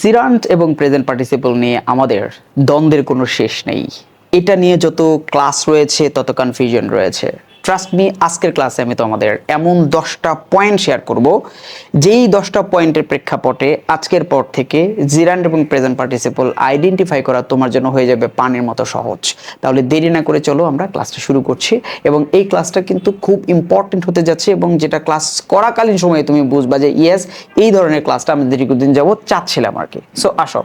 Gerund এবং present participle নিয়ে আমাদের দ্বন্দ্বের কোনো শেষ নেই। এটা নিয়ে যত ক্লাস রয়েছে তত কনফিউশন রয়েছে। ট্রাস্ট মি, আজকের ক্লাসে আমি তোমাদের এমন 10টা পয়েন্ট শেয়ার করব, যেই 10টা পয়েন্টের প্রেক্ষাপটে আজকের পর থেকে জিরান্ট এবং প্রেজেন্ট পার্টিসিপল আইডেন্টিফাই করা তোমার জন্য হয়ে যাবে পানির মতো সহজ। তাহলে দেরি না করে চলো আমরা ক্লাসটা শুরু করছি, এবং এই ক্লাসটা কিন্তু খুব ইম্পর্টেন্ট হতে যাচ্ছে, এবং যেটা ক্লাস করাকালীন সময়ে তুমি বুঝবা যে ইয়েস, এই ধরনের ক্লাসটা আমি দীর্ঘদিন যাবত চাচ্ছিলাম আর কি। সো আসো,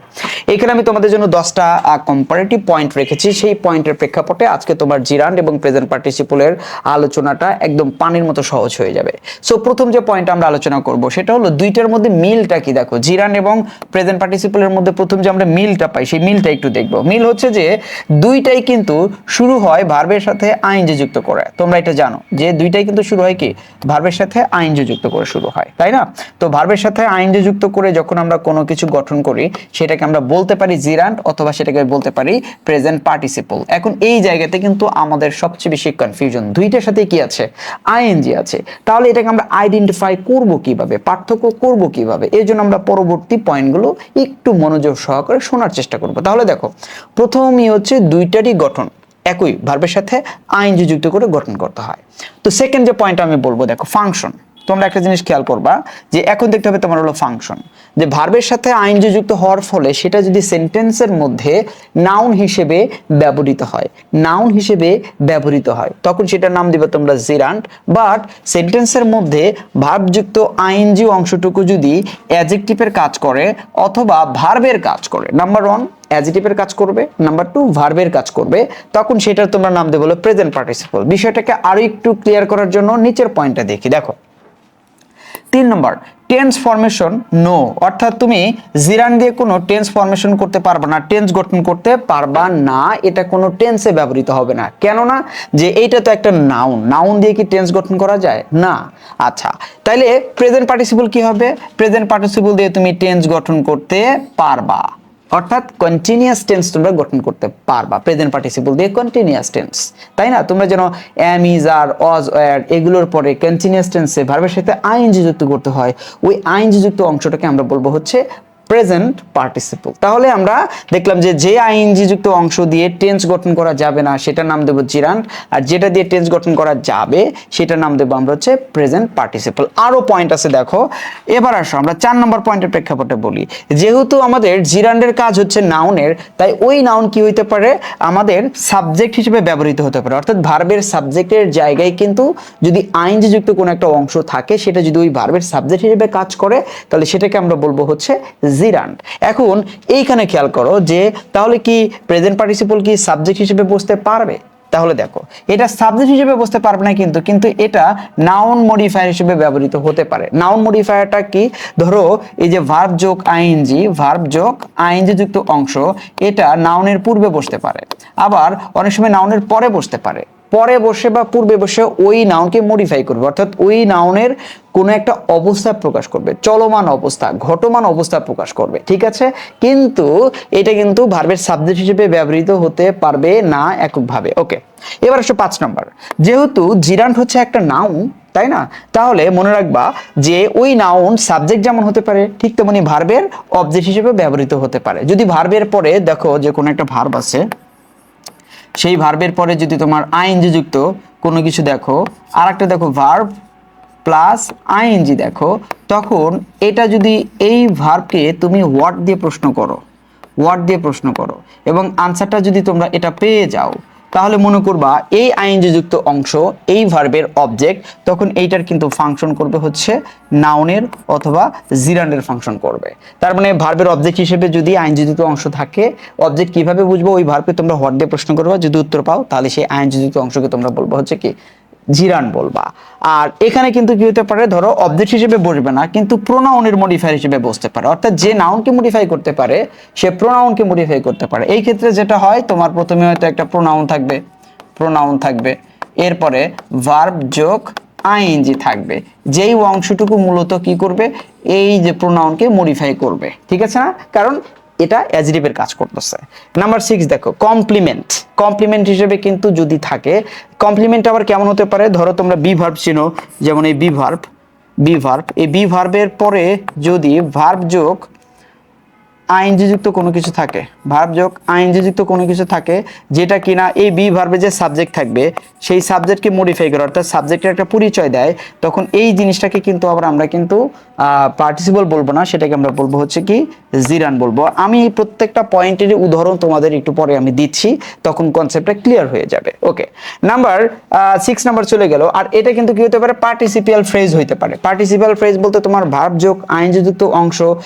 এখানে আমি তোমাদের জন্য 10টা কম্পারেটিভ পয়েন্ট রেখেছি। সেই পয়েন্টের প্রেক্ষাপটে আজকে তোমার জিরান্ট এবং প্রেজেন্ট পার্টিসিপলের আলোচনাটা একদম পানির মতো সহজ হয়ে যাবে। সো প্রথম যে পয়েন্ট আমরা আলোচনা করব সেটা হলো দুইটার মধ্যে মিলটা কি। দেখো, জিরান্ট এবং প্রেজেন্ট পার্টিসিপলের মধ্যে প্রথম যে আমরা মিলটা পাই, সেই মিলটা একটু দেখব। মিল হচ্ছে যে দুইটাই কিন্তু শুরু হয় ভার্বের সাথে আইএনজি যুক্ত করে। তোমরা এটা জানো যে দুইটাই কিন্তু শুরু হয় কি, ভার্বের সাথে আইএনজি যুক্ত করে শুরু হয়, তাই না? তো ভার্বের সাথে আইএনজি যুক্ত করে যখন আমরা কোনো কিছু গঠন করি, সেটাকে আমরা বলতে পারি জিরান্ট, অথবা সেটাকে বলতে পারি প্রেজেন্ট পার্টিসিপল। এখন এই জায়গাতে কিন্তু আমাদের সবচেয়ে বেশি কনফিউশন, দুইটার সাথে কি আছে, আইএনজি আছে। তাহলে এটাকে আমরা আইডেন্টিফাই করব কিভাবে, পার্থক্য করব কিভাবে, এই জন্য আমরা পরবর্তী পয়েন্টগুলো একটু মনোযোগ সহকারে শোনার চেষ্টা করব। তাহলে দেখো, প্রথমই হচ্ছে দুইটারই গঠন একই ভার্বের সাথে আইএনজি যুক্ত করে গঠন করতে হয়। তো সেকেন্ড যে পয়েন্ট আমি বলবো, দেখো ফাংশন। তোমরা একটা জিনিস খেয়াল করবা যে এখন দেখতে হবে তোমার হলো ফাংশন, যে ভার্বের সাথে আইএনজি যুক্ত হওয়ার ফলে সেটা যদি সেন্টেন্সের মধ্যে নাউন হিসেবে ব্যবহৃত হয়, নাউন হিসেবে ব্যবহৃত হয়, তখন সেটার নাম দিবে তোমরা জিরান্ট। বাট সেন্টেন্সের মধ্যে ভার্বযুক্ত আইএনজি অংশটুকু যদি অ্যাডজেক্টিভের কাজ করে অথবা ভার্বের কাজ করে, নাম্বার 1 অ্যাডজেক্টিভের কাজ করবে, নাম্বার 2 ভার্বের কাজ করবে, তখন সেটার তোমরা নাম দেবে হলো প্রেজেন্ট পার্টিসিপল। বিষয়টাকে আরো একটু ক্লিয়ার করার জন্য নিচের পয়েন্টটা দেখি। দেখো 3 নম্বর, টেন্স ফরমেশন নো, অর্থাৎ তুমি জিরান্ট দিয়ে কোনো টেন্স ফরমেশন করতে পারবা না, টেন্স গঠন করতে পারবা না, এটা কোনো টেন্সে ব্যবহৃত হবে না। কেন না? যে এইটা তো একটা নাউন, নাউন দিয়ে কি টেন্স গঠন করা যায় না? আচ্ছা, তাইলে প্রেজেন্ট পার্টিসিপল কি হবে? প্রেজেন্ট পার্টিসিপল দিয়ে তুমি টেন্স গঠন করতে পারবা, অর্থাৎ কন্টিনিউয়াস টেন্স তোমরা গঠন করতে পারবা প্রেজেন্ট পার্টিসিপল দিয়ে, কন্টিনিউয়াস টেন্স, তাই না? তোমরা যেন am, is, are, was, were এগুলোর পরে কন্টিনিউয়াস টেন্সে ভার্বের সাথে আইএনজি যুক্ত করতে হয়, ওই আইএনজি যুক্ত অংশটাকে আমরা বলবো হচ্ছে প্রেজেন্ট পার্টিসিপল। তাহলে আমরা দেখলাম যে যে আইএনজি যুক্ত অংশ দিয়ে টেন্স গঠন করা যাবে না সেটার নাম দেব জিরান্ট, আর যেটা দিয়ে টেন্স গঠন করা যাবে সেটার নাম দেব আমরা হচ্ছে প্রেজেন্ট পার্টিসিপল। আরো পয়েন্ট আছে, দেখো এবার আসো আমরা 4 নম্বর পয়েন্টের প্রেক্ষাপটে বলি। যেহেতু আমাদের জিরান্ডের কাজ হচ্ছে নাউনের, তাই ওই নাউন কি হইতে পারে, আমাদের সাবজেক্ট হিসেবে ব্যবহৃত হতে পারে, অর্থাৎ ভার্বের সাবজেক্টের জায়গায় কিন্তু যদি আইএনজি যুক্ত কোনো একটা অংশ থাকে, সেটা যদি ওই ভার্বের সাবজেক্ট হিসেবে কাজ করে, তাহলে সেটাকে আমরা বলবো হচ্ছে জিরান্ট। এখন এইখানে খেয়াল করো যে তাহলে কি প্রেজেন্ট পার্টিসিপল কি সাবজেক্ট হিসেবে বসতে পারবে? তাহলে দেখো, এটা সাবজেক্ট হিসেবে বসতে পারবে না, কিন্তু এটা নাউন মডিফায়ার হিসেবে ব্যবহৃত হতে পারে। নাউন মডিফায়ারটা কি? ধরো এই যে ভার্ব যোগ আইএনজি, ভার্ব যোগ আইএনজি যুক্ত অংশ, এটা নাউনের পূর্বে বসতে পারে, আবার অনেক সময় নাউনের পরে বসতে পারে। পরে বসে বা পূর্বে বসে ওই নাউনকে মডিফাই করবে, অর্থাৎ ওই নাউনের কোনো একটা অবস্থা প্রকাশ করবে, চলমান অবস্থা, ঘটমান অবস্থা প্রকাশ করবে, ঠিক আছে? কিন্তু এটা কিন্তু ভার্বের সাবজেক্ট হিসেবে ব্যবহৃত হতে পারবে না এককভাবে। ওকে, এবার আসো 5 নম্বর। যেহেতু জিরান্ট হচ্ছে একটা নাউন, তাই না? তাহলে মনে রাখবা যে ওই নাউন সাবজেক্ট যেমন হতে পারে, ঠিক তেমনি ভার্বের অবজেক্ট হিসেবে ব্যবহৃত হতে পারে। যদি ভার্বের পরে দেখো যে কোনো একটা ভার্ব আছে, সেই ভার্বের পরে যদি তোমার আইএনজি যুক্ত কোনো কিছু দেখো, আর একটা দেখো ভার্ব প্লাস আইএনজি দেখো, তখন এটা যদি এই ভার্বকে তুমি হোয়াট দিয়ে প্রশ্ন করো, হোয়াট দিয়ে প্রশ্ন করো, এবং আনসারটা যদি তোমরা এটা পেয়ে যাও, তাহলে মনে করবা এই আইএনজি যুক্ত অংশ এই ভার্বের অবজেক্ট, তখন এইটার কিন্তু ফাংশন করবে হচ্ছে নাউনের অথবা জিরান্ডের ফাংশন করবে। তার মানে ভার্বের অবজেক্ট হিসেবে যদি আইএনজি যুক্ত অংশ থাকে, অবজেক্ট কিভাবে বুঝবো? ওই ভার্বকে তোমরা হোয়াট দিয়ে প্রশ্ন করবা, যদি উত্তর পাও তাহলে সেই আইএনজি যুক্ত অংশকে তোমরা বলবো হচ্ছে কি, জিরান্ট বলবা। আর এখানে কিন্তু কি হতে পারে, ধরো অবজেক্ট হিসেবে বসবে না, কিন্তু প্রোনাউনের মডিফায়ার হিসেবে বসতে পারে, অর্থাৎ যে নাউনকে মডিফাই করতে পারে সে প্রোনাউনকে মডিফাই করতে পারে। এই ক্ষেত্রে যেটা হয়, তোমার প্রথমে হয়তো একটা প্রোনাউন থাকবে, প্রোনাউন থাকবে, এরপরে ভার্ব যোগ আইএনজি থাকবে, যেই অংশটুকু মূলত কি করবে, এই যে প্রোনাউনকে মডিফাই করবে, ঠিক আছে না? কারণ এটা অ্যাডজেক্টিভের কাজ করতেছে। নাম্বার 6 দেখো, কমপ্লিমেন্ট। কমপ্লিমেন্ট হিসেবে কিন্তু যদি থাকে, কমপ্লিমেন্ট আবার কেমন হতে পারে? ধরো তোমরা বি ভার্ব চিনো, যেমন এই বি ভার্ব, এই বি ভার্বের পরে যদি ভার্ব যোগ আইএনজি যুক্ত কোনো কিছু থাকে, ভার্ব যোগ আইএনজি যুক্ত কোনো কিছু থাকে, যেটা কিনা এই বি ভার্বে যে সাবজেক্ট থাকবে সেই সাবজেক্টকে মডিফাই করে, অর্থাৎ সাবজেক্টের একটা পরিচয় দেয়, তখন এই জিনিসটাকে কিন্তু আবার আমরা কিন্তু পার্টিসিপল বলবো না, সেটাকে আমরা বলবো হচ্ছে কি জিরান বলবো। আমি এই প্রত্যেকটা পয়েন্টের উদাহরণ তোমাদের একটু পরে আমি দিচ্ছি, তখন কনসেপ্টটা ক্লিয়ার হয়ে যাবে। ওকে, নাম্বার 6 নাম্বার চলে গেল। আর এটা কিন্তু কি হতে পারে, পার্টিসিপিয়াল ফ্রেজ হইতে পারে। পার্টিসিপিয়াল ফ্রেজ বলতে তোমার ভার্ব যোগ আইএনজি যুক্ত অংশ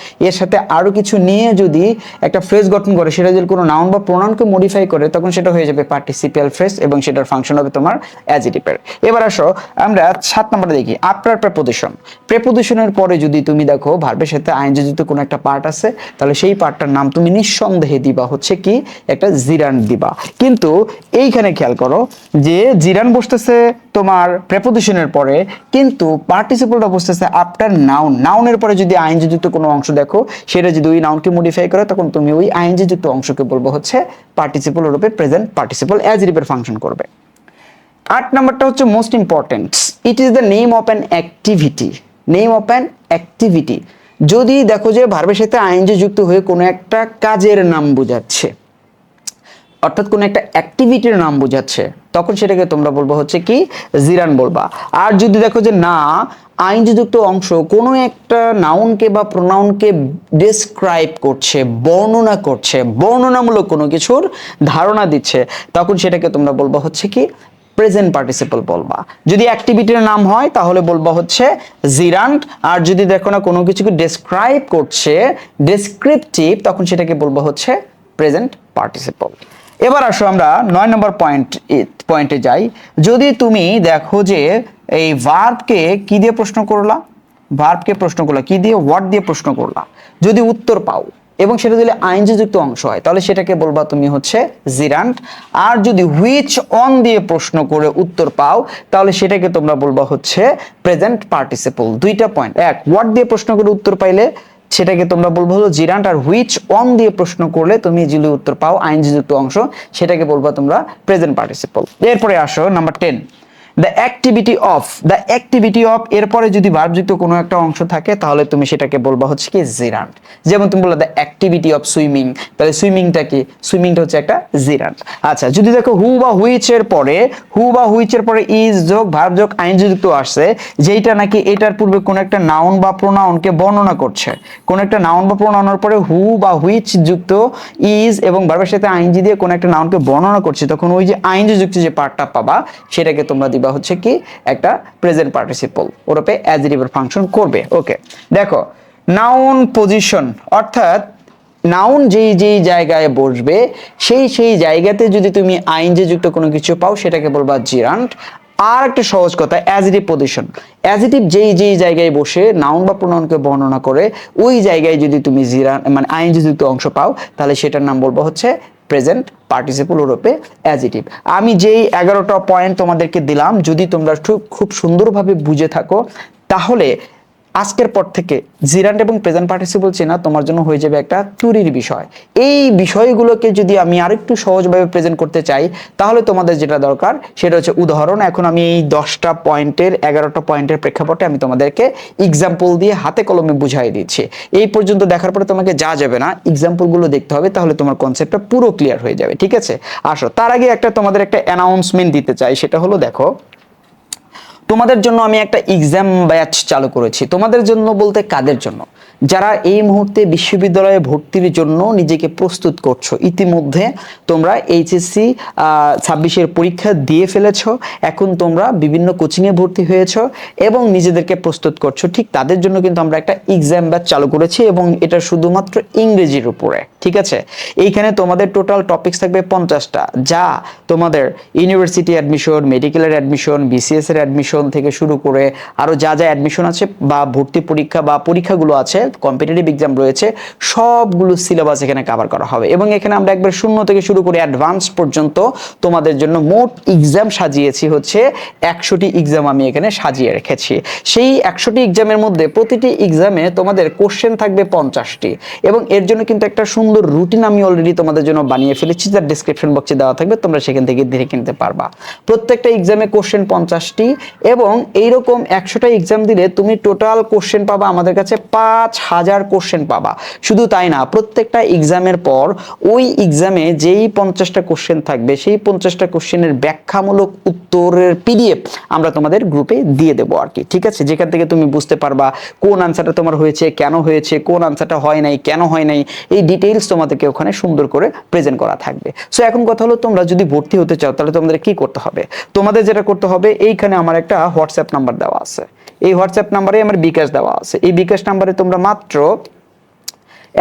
এর সাথে আরো কিছু নিয়ে যদি একটা ফ্রেজ গঠন করে, সেটা যদি কোনো নাউন বা প্রোনাউনকে মডিফাই করে, তখন সেটা হয়ে যাবে পার্টিসিপিয়াল ফ্রেজ এবং সেটার ফাংশন হবে তোমার অ্যাডজেক্টিভের। এবার আসো আমরা 7 নম্বরে দেখি আফটার প্রেপোজিশন। প্রেপোজিশনের পরে যদি তুমি দেখো ভার্বের সাথে আইএনজি যুক্ত কোনো একটা পার্ট আছে, তাহলে সেই পার্টটার নাম তুমি নিঃসন্দেহে দিবা হচ্ছে কি একটা জিরান দিবা। কিন্তু এইখানে খেয়াল করো যে জিরান বসতেছে তোমার প্রেপোজিশনের পরে, কিন্তু পার্টিসিপলটা বসতেছে আফটার নাউন। নাউনের পরে যদি আইএনজি যুক্ত কোনো অংশ দেখো, সেটা যদি ওই নাউনকে মডিফাই করে, তখন তুমি ওই আইএনজি যুক্ত অংশকে বলবো হচ্ছে পার্টিসিপল রূপে প্রেজেন্ট পার্টিসিপল অ্যাডজেক্টিভের ফাংশন করবে। 8 নাম্বারটা হচ্ছে most important, it is the name of an activity. Name of an activity যদি দেখো যে ভার্বের সাথে আইএনজি যুক্ত হয়ে কোনো একটা কাজের নাম বোঝাচ্ছে, অর্থাৎ কোনো একটা অ্যাক্টিভিটির নাম বোঝাচ্ছে, তখন সেটাকে তোমরা বলবো হচ্ছে কি জিরান বলবা। আর যদি দেখো যে না, আইএনজি যুক্ত অংশ কোনো একটা নাউনকে বা প্রোনাউনকে ডেসক্রাইব করছে, বর্ণনা করছে, বর্ণনামূলক কোনো কিছুর ধারণা দিচ্ছে, তখন সেটাকে তোমরা বলবো হচ্ছে কি প্রেজেন্ট পার্টিসিপল বলবা। যদি অ্যাক্টিভিটির নাম হয় তাহলে বলবা হচ্ছে জিরান্ট, আর যদি দেখো না কোনো কিছুকে ডেসক্রাইব করছে, ডেসক্রিপটিভ, তখন সেটাকে বলবো হচ্ছে প্রেজেন্ট পার্টিসিপল। এবার আসো আমরা 9 নম্বর পয়েন্টে যাই। যদি তুমি দেখো যে এই ভার্বকে কি দিয়ে প্রশ্ন করলা, ভার্বকে প্রশ্ন করলা কি দিয়ে, হোয়াট দিয়ে প্রশ্ন করলা, যদি উত্তর পাও এবং সেটা যদি আইএনজি যুক্ত অংশ হয়, তাহলে সেটাকে বলবা তুমি হচ্ছে জিরান্ট। আর যদি হুইচ অন দিয়ে প্রশ্ন করে উত্তর পাও, তাহলে সেটাকে তোমরা বলবা হচ্ছে প্রেজেন্ট পার্টিসিপল। দুইটা পয়েন্ট, এক হোয়াট দিয়ে প্রশ্ন করে উত্তর পাইলে সেটাকে তোমরা বলবো হলো জিরান্ট, আর হুইচ অন দিয়ে প্রশ্ন করলে তুমি যদি উত্তর পাও আইএনজি যুক্ত অংশ, সেটাকে বলবা তোমরা প্রেজেন্ট পার্টিসিপল। এরপরে আসো number 10, the activity of. The activity of এরপরে যদি ভার্ব যুক্ত কোনো একটা অংশ থাকে, তাহলে তুমি সেটাকে বলবা হচ্ছে কি জিরান্ট। যেমন তুমি বললে দ্য অ্যাক্টিভিটি অফ সুইমিং, তাহলে সুইমিংটা কি, সুইমিংটা হচ্ছে একটা জিরান্ট। আচ্ছা, যদি দেখো হু বা হুইচের পরে, হু বা হুইচের পরে ইজ যোগ ভার্ব যোগ আইএনজি যুক্ত আসছে, যেইটা নাকি এটার পূর্বে কোনো একটা নাউন বা প্রোনাউনকে বর্ণনা করছে, কোন একটা নাউন বা প্রোনাউনের পরে হু বা হুইচ যুক্ত ইজ এবং ভার্বের সাথে আইএনজি দিয়ে কোন একটা নাউনকে বর্ণনা করছে, তখন ওই যে আইএনজি যুক্ত যে পার্টটা পাবা, সেটাকে তোমরা দিবা হচ্ছে কি একটা প্রেজেন্ট পার্টিসিপল, ওরূপে অ্যাডজেক্টিভের ফাংশন করবে। ওকে, দেখো নাউন পজিশন, অর্থাৎ নাউন যেই যেই জায়গায় বসবে সেই জায়গাতে যদি তুমি আইএনজি যুক্ত কোনো কিছু পাও, সেটাকে বলবা জিরান্ট। আর একটা সহজ কথা, অ্যাডজেক্টিভ পজিশন, অ্যাডজেক্টিভ যেই জায়গায় বসে নাউন বা প্রোনাউনকে বর্ণনা করে, ওই জায়গায় যদি তুমি জিরান মানে আইএনজি যুক্ত অংশ পাও, তাহলে সেটার নাম বলবো হচ্ছে প্রেজেন্ট পার্টিসিপল রূপে অ্যাডজেক্টিভ। আমি যেই 11টা পয়েন্ট তোমাদেরকে দিলাম, যদি তোমরা খুব সুন্দরভাবে বুঝে থাকো, তাহলে আজকের পর থেকে জিরান্ট এবং প্রেজেন্ট পার্টিসিপল চেনা তোমার জন্য হয়ে যাবে একটা তুরির বিষয়। এই বিষয়গুলোকে যদি আমি আরেকটু সহজভাবে প্রেজেন্ট করতে চাই, তাহলে তোমাদের যেটা দরকার সেটা হচ্ছে উদাহরণ। এখন আমি এই 10টা পয়েন্টের 11টা পয়েন্টের প্রেক্ষাপটে আমি তোমাদেরকে এক্সাম্পল দিয়ে হাতে কলমে বুঝাই দিচ্ছি। এই পর্যন্ত দেখার পরে তোমাকে যা যাবে না, এক্সাম্পলগুলো দেখতে হবে, তাহলে তোমার কনসেপ্টটা পুরো ক্লিয়ার হয়ে যাবে। ঠিক আছে, আসো তার আগে তোমাদের একটা অ্যানাউন্সমেন্ট দিতে চাই। সেটা হলো, দেখো তোমাদের জন্য আমি একটা এক্সাম ব্যাচ চালু করেছি। তোমাদের জন্য বলতে কাদের জন্য? যারা এই মুহূর্তে বিশ্ববিদ্যালয়ে ভর্তির জন্য নিজেকে প্রস্তুত করছো, ইতিমধ্যে তোমরা এইচএসসি 26-এর পরীক্ষা দিয়ে ফেলেছো, এখন তোমরা বিভিন্ন কোচিংয়ে ভর্তি হয়েছো এবং নিজেদেরকে প্রস্তুত করছো, ঠিক তাদের জন্য কিন্তু আমরা একটা এক্সাম ব্যাচ চালু করেছি এবং এটা শুধুমাত্র ইংরেজির উপরে। ঠিক আছে, এইখানে তোমাদের টোটাল টপিকস থাকবে 50টা, যা তোমাদের ইউনিভার্সিটি অ্যাডমিশন, মেডিকেলের অ্যাডমিশন, বিসিএস এর অ্যাডমিশন থেকে শুরু করে আরো যা যা অ্যাডমিশন আছে বা ভর্তি পরীক্ষা বা পরীক্ষাগুলো আছে, কম্পিটিটিভ এক্সাম রয়েছে, সবগুলো সিলেবাস এখানে কভার করা হবে। এবং এখানে আমরা একবার শূন্য থেকে শুরু করে অ্যাডভান্স পর্যন্ত তোমাদের জন্য মোট এক্সাম সাজিয়েছি হচ্ছে 100টি এক্সাম আমি এখানে সাজিয়ে রেখেছি। সেই 100টি এক্সামের মধ্যে প্রতিটি এক্সামে তোমাদের কোশ্চেন থাকবে 50টি এবং এর জন্য কিন্তু একটা সুন্দর রুটিন আমি অলরেডি তোমাদের জন্য বানিয়ে ফেলেছি, যার ডেসক্রিপশন বক্সে দেওয়া থাকবে, তোমরা সেখান থেকে দেখে কিনতে পারবা। প্রত্যেকটা এক্সামে কোশ্চেন 50টি এবং এইরকম 100টা এক্সাম দিলে তুমি টোটাল কোশ্চেন পাবা আমাদের কাছে 50,000 কোশ্চেন পাবা। শুধু তাই না, প্রত্যেকটা এক্সামের পর ওই এক্সামে যেই 50টা কোশ্চেন থাকবে সেই 50টা কোশ্চেনের ব্যাখ্যামূলক উত্তরের পিডিএফ আমরা তোমাদের গ্রুপে দিয়ে দেবো আর কি, ঠিক আছে? যেখান থেকে তুমি বুঝতে পারবা কোন আনসারটা তোমার হয়েছে, কেন হয়েছে, কোন আনসারটা হয় নাই, কেন হয় নাই, এই ডিটেইলস তোমাদেরকে ওখানে সুন্দর করে প্রেজেন্ট করা থাকবে। সো এখন কথা হলো, তোমরা যদি ভর্তি হতে চাও তাহলে তোমাদের কি করতে হবে? তোমাদের যেটা করতে হবে, এইখানে আমার একটা হোয়াটসঅ্যাপ নাম্বার দেওয়া আছে, এই হোয়াটসঅ্যাপ নাম্বারে আমার বিকাশ দেওয়া আছে। এই বিকাশ নাম্বারে তোমরা মাত্র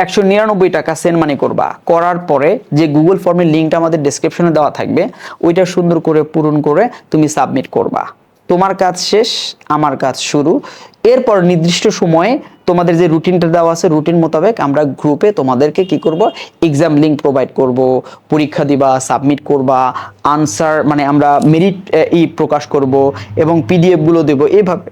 199 টাকা সেন্ড মানি করবা। করার পরে যে গুগল ফর্মের লিঙ্কটা আমাদের ডেসক্রিপশনে দেওয়া থাকবে, ওইটা সুন্দর করে পূরণ করে তুমি সাবমিট করবা। তোমার কাজ শেষ, আমার কাজ শুরু। এরপর নির্দিষ্ট সময়ে তোমাদের যে রুটিনটা দেওয়া আছে, রুটিন মোতাবেক আমরা গ্রুপে তোমাদেরকে কি করব, এক্সাম লিঙ্ক প্রোভাইড করব, পরীক্ষা দিবা, সাবমিট করবা, আনসার মানে আমরা মেরিট প্রকাশ করব এবং পিডিএফ গুলো দেব। এভাবে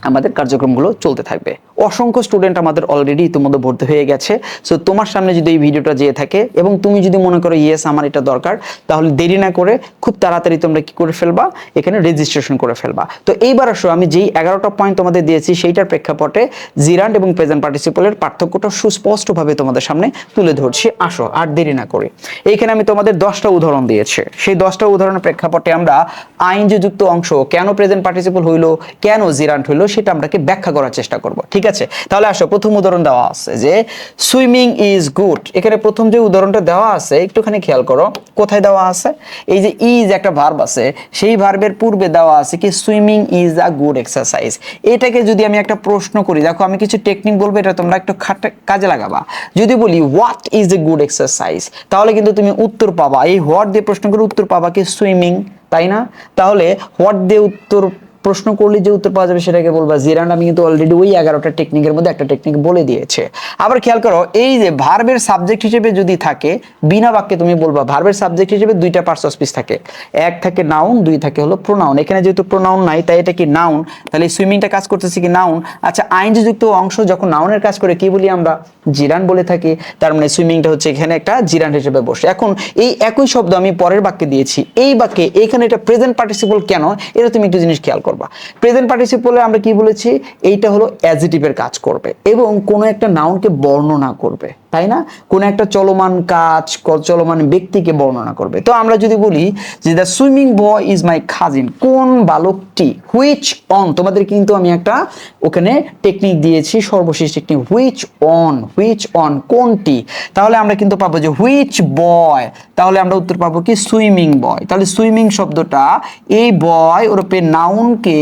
আমাদের কার্যক্রমগুলো চলতে থাকবে। অসংখ্য স্টুডেন্ট আমাদের অলরেডি ইতিমধ্যে ভর্তি হয়ে গেছে। সো তোমার সামনে যদি এই ভিডিওটা যেয়ে থাকে এবং তুমি যদি মনে করো ইয়েস আমার এটা দরকার, তাহলে দেরি না করে খুব তাড়াতাড়ি তোমরা কি করে ফেলবা, এখানে রেজিস্ট্রেশন করে ফেলবা। তো এইবার আসো, আমি যেই 11টা পয়েন্ট তোমাদের দিয়েছি সেইটার প্রেক্ষাপটে জিরান্ড এবং প্রেজেন্ট পার্টিসিপলের পার্থক্যটা সুস্পষ্টভাবে তোমাদের সামনে তুলে ধরছি। আসো আর দেরি না করে, এইখানে আমি তোমাদের 10টা উদাহরণ দিয়েছি। সেই 10টা উদাহরণের প্রেক্ষাপটে আমরা আইনজি যুক্ত অংশ কেন প্রেজেন্ট পার্টিসিপল হইলো, কেন জিরান্ড হইলো, সেটা আমরাকে ব্যাখ্যা করার চেষ্টা করব, ঠিক আছে? তাহলে আসো, প্রথম উদাহরণ দেওয়া আছে যে সুইমিং ইজ গুড। এখানে প্রথম যে উদাহরণটা দেওয়া আছে একটুখানি খেয়াল করো, কোথায় দেওয়া আছে? এই যে ইজ একটা ভার্ব আছে, সেই ভার্বের পূর্বে দেওয়া আছে কি swimming is a good exercise. এটাকে যদি আমি একটা প্রশ্ন করি, দেখো আমি কিছু টেকনিক বলবো, এটা তোমরা একটু কাজে লাগাবা। যদি বলি what is a good exercise, তাহলে কিন্তু তুমি উত্তর পাবা, এই হোয়াট দিয়ে প্রশ্ন করে উত্তর পাবা কি সুইমিং, তাই না? তাহলে হোয়াট দিয়ে উত্তর প্রশ্ন করলে যে উত্তর পাওয়া যাবে সেটাকে বলবা জিরান্ড। আমি কিন্তু অলরেডি ওই 11টা টেকনিকের মধ্যে একটা টেকনিক বলে দিয়েছে। আবার খেয়াল করো, এই যে ভার্বের সাবজেক্ট হিসেবে যদি থাকে, বিনা বাক্যে তুমি বলবা ভার্বের সাবজেক্ট হিসেবে দুইটা পার্টস অফ স্পিচ থাকে, এক থাকে নাউন, দুই থাকে হলো প্রোনাউন। এখানে যেহেতু প্রোনাউন নাই তাই এটা কি নাউন, তাহলে সুইমিংটা কাজ করতেছে কি নাউন। আচ্ছা, আইনজি যুক্ত অংশ যখন নাউনের কাজ করে কি বলি আমরা, জিরান্ড বলে থাকি। তার মানে সুইমিংটা হচ্ছে এখানে একটা জিরান্ড হিসেবে বসে। এখন এই একই শব্দ আমি পরের বাক্যে দিয়েছি, এই বাক্যে এখানে এটা প্রেজেন্ট পার্টিসিপল কেন, এটা তুমি একটু জিনিস খেয়াল করবা। প্রেজেন্ট পার্টিসিপলে আমরা কি বলেছি, এইটা হলো অ্যাডজেটিভের কাজ করবে এবং কোনো একটা নাউনকে বর্ণনা করবে, তাই না? কোন একটা চলমান কাজ, চলমান ব্যক্তিকে বর্ণনা করবে। তো আমরা যদি বলি যে the swimming boy is my cousin, কোন বালকটি, হুইচ অন, তোমাদের কিন্তু আমি একটা ওখানে টেকনিক দিয়েছি, সর্বশেষ টেকনিক হুইচ অন, কোনটি। তাহলে আমরা কিন্তু পাবো যে হুইচ বয়, তাহলে আমরা উত্তর পাবো কি সুইমিং বয়। তাহলে সুইমিং শব্দটা এই বয় ওরূপে নাউনকে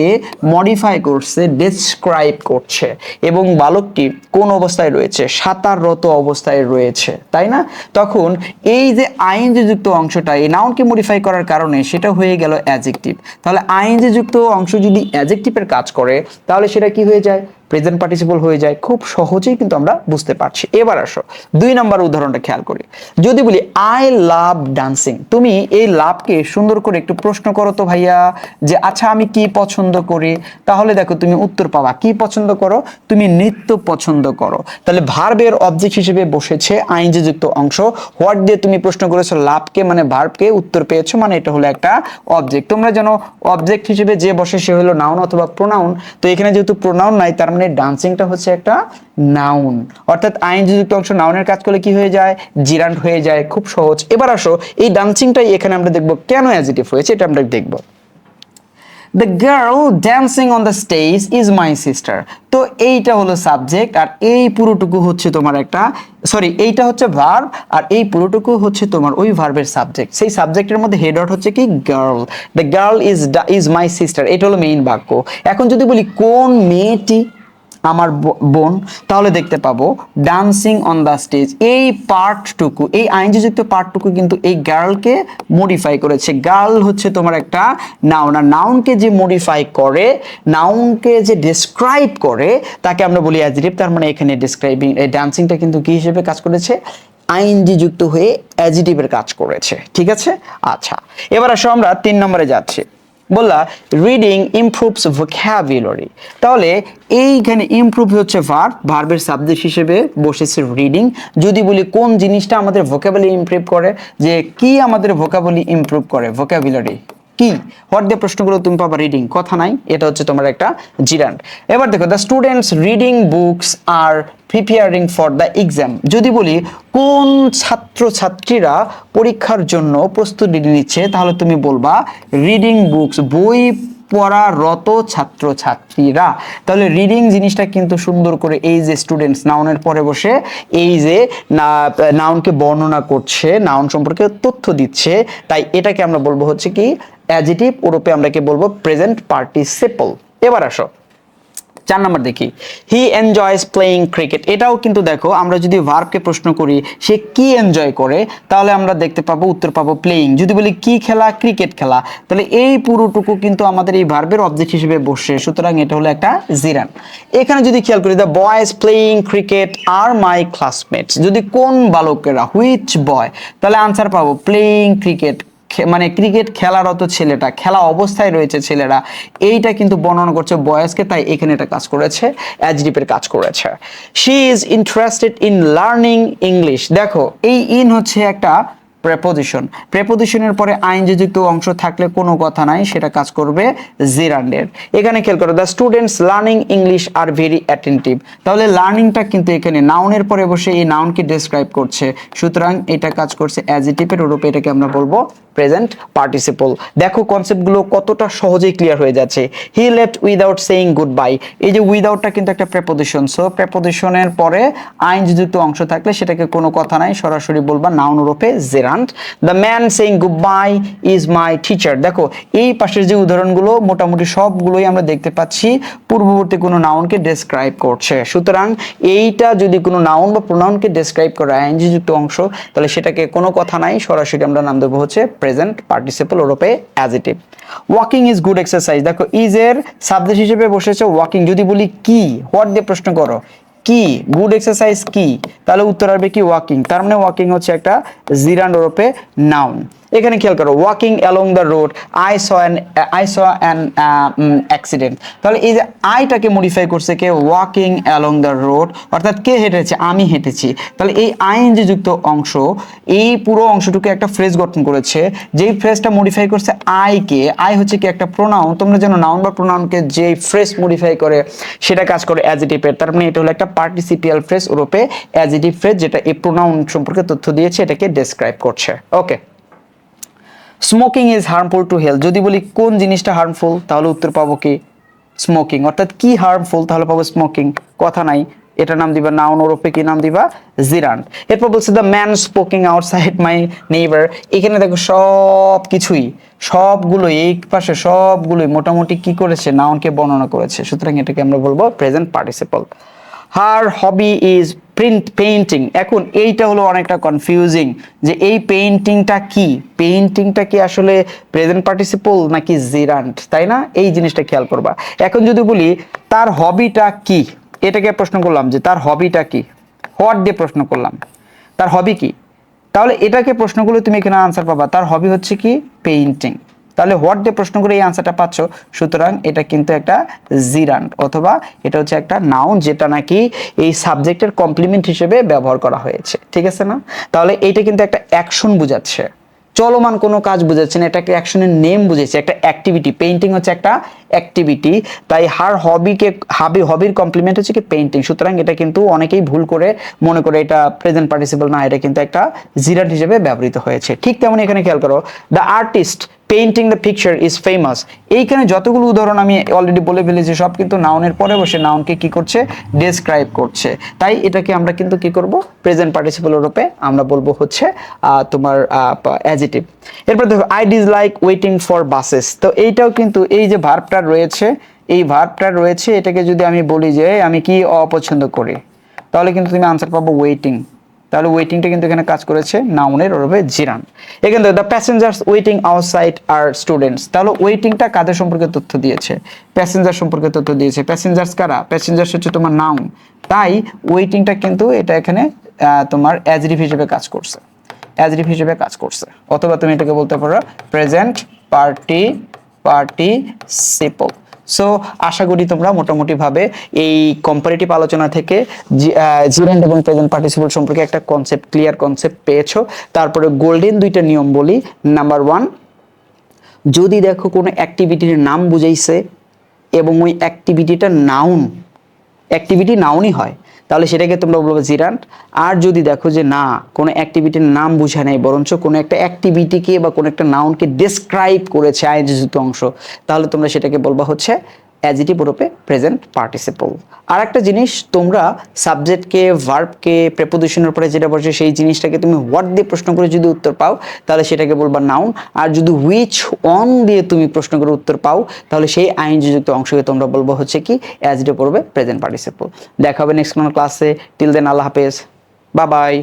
মডিফাই করছে, ডেসক্রাইব করছে, এবং বালকটি কোন অবস্থায় রয়েছে, সাঁতাররত অবস্থায় রয়েছে, তাই না? তখন এই যে আইএনজি যুক্ত অংশটা এই নাউনকে মডিফাই করার কারণে সেটা হয়ে গেল অ্যাডজেক্টিভ। তাহলে আইএনজি যুক্ত অংশ যদি অ্যাডজেক্টিভের কাজ করে তাহলে সেটা কি হয়ে যায়, প্রেজেন্ট পার্টিসিপল হয়ে যায়। খুব সহজেই কিন্তু আমরা বুঝতে পারছি। এবার আসো 2 নম্বর উদাহরণটা খেয়াল করি। যদি বলি আই লাভ ডান্সিং, তুমি এই লাভকে সুন্দর করে একটু প্রশ্ন করো তো ভাইয়া, যে আচ্ছা আমি কি পছন্দ করি। তাহলে দেখো তুমি উত্তর পাবা, কি পছন্দ করো, তুমি নৃত্য পছন্দ করো। তাহলে ভার্বের অবজেক্ট হিসেবে বসেছে আইনজি যুক্ত অংশ, হোয়াট দিয়ে তুমি প্রশ্ন করেছো লাভকে মানে ভার্বকে, উত্তর পেয়েছো মানে এটা হলো একটা অবজেক্ট। তোমরা জানো অবজেক্ট হিসেবে যে বসে সে হলো নাউন অথবা প্রোনাউন। তো এখানে যেহেতু প্রোনাউন নাই তার মানে ডান্সিংটা হচ্ছে একটা নাউন, অর্থাৎ আইনজি যুক্ত অংশ নাউনের কাজ করলে কি হয়ে যায়, জিরান্ড হয়ে যায়। খুব সহজ। এবার আসো এই ডান্সিংটাই এখানে আমরা দেখব কেন অ্যাডজেক্টিভ হয়েছে, এটা আমরা দেখব। The girl dancing on the stage is my sister. তো এইটা হলো সাবজেক্ট আর এই পুরোটুকু হচ্ছে তোমার একটা এইটা হচ্ছে ভার্ব আর এই পুরোটুকু হচ্ছে তোমার ওই ভার্বের সাবজেক্ট। সেই সাবজেক্টের মধ্যে হেড ওয়ার্ড হচ্ছে কি girl. The girl is my sister, এটা হলো মেইন বাক্য। এখন যদি বলি কোন মেয়েটি আমার বোন, তাহলে দেখতে পাবো ডান্সিং অন দ্য স্টেজ, এই পার্টটুকু, এই আইনজি যুক্ত পার্টটুকু কিন্তু এই গার্লকে মডিফাই করেছে। গার্ল হচ্ছে তোমার একটা নাউন, আর নাউনকে যে মডিফাই করে, নাউনকে যে ডেসক্রাইব করে তাকে আমরা বলি অ্যাডজেক্টিভ। তার মানে এখানে ডেসক্রাইবিং এই ডান্সিংটা কিন্তু কি হিসেবে কাজ করেছে, আইনজি যুক্ত হয়ে অ্যাডজেক্টিভের কাজ করেছে, ঠিক আছে? আচ্ছা, এবার আসো আমরা 3 নম্বরে যাচ্ছি। বললা রিডিং ইমপ্রুভস ভোকাবুলারি, তাহলে এইখানে ইমপ্রুভ হচ্ছে ভার্বের সাবজেক্ট হিসেবে বসেছে রিডিং। যদি বলি কোন জিনিসটা আমাদের ভোকাবুলারি ইমপ্রুভ করে, যে কি আমাদের ভোকাবুলারি ইমপ্রুভ করে, ভোকাবুলারি কি হোয়াট দিয়ে প্রশ্নগুলো তুমি পাবা রিডিং, কথা নাই, এটা হচ্ছে তোমার একটা জিরান্ড। এবার দেখো the students reading books are preparing for the exam. যদি বলি কোন ছাত্রছাত্রীরা পরীক্ষার জন্য প্রস্তুতি নিচ্ছে, তাহলে তুমি বলবা রিডিং বুকস, বই পড়ারত ছাত্রছাত্রীরা। তাহলে রিডিং জিনিসটা কিন্তু সুন্দর করে এই যে স্টুডেন্টস নাউনের পরে বসে এই যে নাউনকে বর্ণনা করছে, নাউন সম্পর্কে তথ্য দিচ্ছে, তাই এটাকে আমরা বলবো হচ্ছে কি অ্যাডজেটিভ, ওরূপে আমরা কি বলবো প্রেজেন্ট পার্টিসিপল। এবার আসো 4 নাম্বার দেখি, হি এনজয়স প্লেইং ক্রিকেট। এটাও কিন্তু দেখো আমরা যদি ভার্বকে প্রশ্ন করি সে কি এনজয় করে, তাহলে আমরা দেখতে পাবো উত্তর পাবো প্লেইং। যদি বলি কি খেলা, ক্রিকেট খেলা, তাহলে এই পুরোটুকু কিন্তু আমাদের এই ভার্বের অবজেক্ট হিসেবে বসে, সুতরাং এটা হলো একটা জিরান। এখানে যদি খেয়াল করি দ্য বয়েজ প্লেইং ক্রিকেট আর মাই ক্লাসমেটস, যদি কোন বালকেরা, হুইচ বয়, তাহলে আনসার পাবো প্লেইং ক্রিকেট, মানে ক্রিকেট খেলারত ছেলেটা, খেলা অবস্থায় রয়েছে ছেলেরা, এইটা কিন্তু বর্ণনা করছে বয়েজকে, তাই এখানে এটা কাজ করেছে, অ্যাডজেক্টিভের কাজ করেছে। She is interested in learning English. দেখো এই ইন হচ্ছে একটা প্রেপোজিশন, প্রেপোজিশনের পরে আইনজি যুক্ত অংশ থাকলে কোনো কথা নাই, সেটা কাজ করবে জিরান্ডের। এখানে খেয়াল করো the students learning English are very attentive, তাহলে লার্নিংটা কিন্তু এখানে নাউনের পরে বসে এই নাউনকে ডেসক্রাইব করছে, সুতরাং এটা কাজ করছে অ্যাডজেক্টিভের রূপে, এটাকে আমরা বলবো প্রেজেন্ট পার্টিসিপল। দেখো কনসেপ্টগুলো কতটা সহজেই ক্লিয়ার হয়ে যাচ্ছে। He left without saying good bye, এই যে উইদাউটটা কিন্তু একটা প্রেপোজিশন, সো প্রেপোজিশনের পরে আইনজি যুক্ত অংশ থাকলে সেটাকে কোনো কথা নাই, সরাসরি বলবা নাউন রূপে gerund. The man saying good bye is my teacher. দেখো এই পাশের যে উদাহরণগুলো মোটামুটি সবগুলোই আমরা দেখতে পাচ্ছি পূর্ববর্তী কোনো নাউনকে ডেসক্রাইব করছে, সুতরাং এইটা যদি কোনো নাউন বা প্রোনাউনকে ডেসক্রাইব করে আইএনজি যুক্ত অংশ, তাহলে সেটাকে কোনো কথা নাই, সরাসরি আমরা নাম দেবো হচ্ছে প্রেজেন্ট পার্টিসিপল রূপে adjective. Walking is good exercise, দেখো ইজ এর সাবজেক্ট হিসেবে বসেছে ওয়াকিং। যদি বলি কি, হোয়াট দিয়ে প্রশ্ন করো কি, গুড এক্সারসাইজ কি, তাহলে উত্তর আসবে কি ওয়াকিং, তার মানে ওয়াকিং হচ্ছে একটা জিরান্ড রূপে নাউন। এখানে খেয়াল করো walking along the road I saw an accident, তাহলে এই যে আইটাকে মডিফাই করছে কে, ওয়াকিং অ্যালং দ্য রোড, অর্থাৎ কে হেঁটেছে, আমি হেঁটেছি, তাহলে এই আইএনজি যুক্ত অংশ এই পুরো অংশটুকু একটা ফ্রেজ গঠন করেছে, যেই ফ্রেজটা মডিফাই করছে আই কে, আই হচ্ছে কি একটা প্রোনাউন, তোমরা যেন নাউন বা প্রোনাউনকে যে ফ্রেজ মডিফাই করে সেটা কাজ করে অ্যাডজেক্টিভের, তার মানে এটা হলো একটা পার্টিসিপিয়াল ফ্রেজ রূপে অ্যাডজেক্টিভ ফ্রেজ, যেটা এই প্রোনাউন সম্পর্কে তথ্য দিয়েছে, এটাকে ডেসক্রাইব করছে। Okay, smoking is harmful to health. যদি বলি কোন জিনিসটা হার্মফুল, তাহলে উত্তর পাবো কি স্মোকিং, অর্থাৎ কি হার্মফুল, তাহলে পাবো স্মোকিং, কথা নাই, এটা নাম দিবা নাউন ওরূপে কি নাম দিবা জিরান্ড। এরপর বলছে the man স্পোকিং outside my neighbour. এখানে দেখো সব কিছুই সবগুলোই এই পাশে সবগুলোই মোটামুটি কি করেছে, নাউনকে বর্ণনা করেছে, সুতরাং এটাকে আমরা বলবো present participle. Her hobby is painting. এখন এইটা হলো অনেকটা কনফিউজিং যে এই পেইন্টিংটা কি, পেইন্টিংটা কি আসলে প্রেজেন্ট পার্টিসিপল নাকি জিরান্ড, তাই না, এই জিনিসটা খেয়াল করবা। এখন যদি বলি তার হবিটা কি, এটাকে প্রশ্ন করলাম যে তার হবিটা কি, হোয়াট দিয়ে প্রশ্ন করলাম তার হবি কি, তাহলে এটাকে প্রশ্ন করলে তুমি এখানে আনসার পাবা তার হবি হচ্ছে কি পেইন্টিং, তাহলে হোয়াট দিয়ে প্রশ্ন করে এই আনসারটা পাচ্ছ, সুতরাং এটা কিন্তু একটা জিরান্ড, অথবা এটা হচ্ছে একটা নাউন যেটা নাকি এই সাবজেক্টের কমপ্লিমেন্ট হিসেবে ব্যবহার করা হয়েছে, ঠিক আছে না। তাহলে এইটা কিন্তু একটা অ্যাকশন বোঝাচ্ছে, চলমান কোনো কাজ বোঝাচ্ছে না, এটা একটা অ্যাকশনের নেম বুঝেছে, একটা অ্যাক্টিভিটি, পেইন্টিং হচ্ছে একটা অ্যাক্টিভিটি, তাই হার হবির কমপ্লিমেন্ট হচ্ছে কি পেইন্টিং, সুতরাং এটা কিন্তু অনেকেই ভুল করে মনে করে এটা প্রেজেন্ট পার্টিসিপল না, এটা কিন্তু একটা জিরান্ড হিসেবে ব্যবহৃত হয়েছে। ঠিক তেমন এখানে খেয়াল করো the artist painting the picture is famous. এইখানে যতগুলো উদাহরণ আমি অলরেডি বলে ফেলেছি সব কিন্তু নাউনের পরে বসে নাউনকে কি করছে, ডেসক্রাইব করছে, তাই এটাকে আমরা কিন্তু কি করব প্রেজেন্ট পার্টিসিপল রূপে আমরা বলবো হচ্ছে তোমার অ্যাডজেক্টিভ। এরপর দেখো I dislike waiting for buses, তো এইটাও কিন্তু এই যে ভার্বটা রয়েছে, এই ভার্বটা রয়েছে, এটাকে যদি আমি বলি যে আমি কি অপছন্দ করি, তাহলে কিন্তু তুমি আনসার পাবো ওয়েটিং, তাহলে ওয়েটিংটা কিন্তু এখানে কাজ করেছে নাউনের রূপে জিরান্ড। এখানে দ্য প্যাসেঞ্জার্স ওয়েটিং আউটসাইড আর স্টুডেন্টস, তাহলে ওয়েটিংটা কাদের সম্পর্কে তথ্য দিয়েছে, প্যাসেঞ্জার সম্পর্কে তথ্য দিয়েছে, প্যাসেঞ্জার্স কারা, প্যাসেঞ্জার্স হচ্ছে তোমার নাউন, তাই ওয়েটিংটা কিন্তু এটা এখানে তোমার অ্যাডজেক্টিভ হিসেবে কাজ করছে, অ্যাডজেক্টিভ হিসেবে কাজ করছে, অথবা তুমি এটাকে বলতে পারো প্রেজেন্ট পার্টিসিপল। সো আশা করি তোমরা মোটামুটি ভাবে এই কম্পারেটিভ আলোচনা থেকে জিরান্ড এবং প্রেজেন্ট পার্টিসিপল সম্পর্কে একটা কনসেপ্ট, ক্লিয়ার কনসেপ্ট পেয়েছো। তারপরে গোল্ডেন দুইটা নিয়ম বলি। নাম্বার 1, যদি দেখো কোনো অ্যাক্টিভিটির নাম বুঝাইছে এবং ওই অ্যাক্টিভিটিটা অ্যাক্টিভিটি নাউনই হয়, তাহলে সেটাকে তোমরা বলবে জিরান্ড। আর যদি দেখো যে না, কোনো অ্যাক্টিভিটির নাম বুঝায় নাই, বরঞ্চ কোনো একটা অ্যাক্টিভিটিকে বা কোনো একটা নাউনকে ডেসক্রাইব করেছে আইএনজি যুক্ত অংশ, তাহলে তোমরা সেটাকে বলবা হচ্ছে অ্যাজিটিভ রূপে প্রেজেন্ট পার্টিসিপল। আর একটা জিনিস, তোমরা সাবজেক্টকে, ভার্বকে, প্রেপোজিশনের উপরে যেটা বলছে সেই জিনিসটাকে তুমি হোয়াট দিয়ে প্রশ্ন করে যদি উত্তর পাও, তাহলে সেটাকে বলবা নাউন। আর যদি হুইচ অন দিয়ে তুমি প্রশ্ন করে উত্তর পাও, তাহলে সেই আইএনজি যুক্ত অংশকে তোমরা বলবো হচ্ছে কি অ্যাজিটিভ রূপে প্রেজেন্ট পার্টিসিপল। দেখা হবে নেক্সট কোনো ক্লাসে। টিল দেন আল্লাহ হাফেজ, বাই বাই।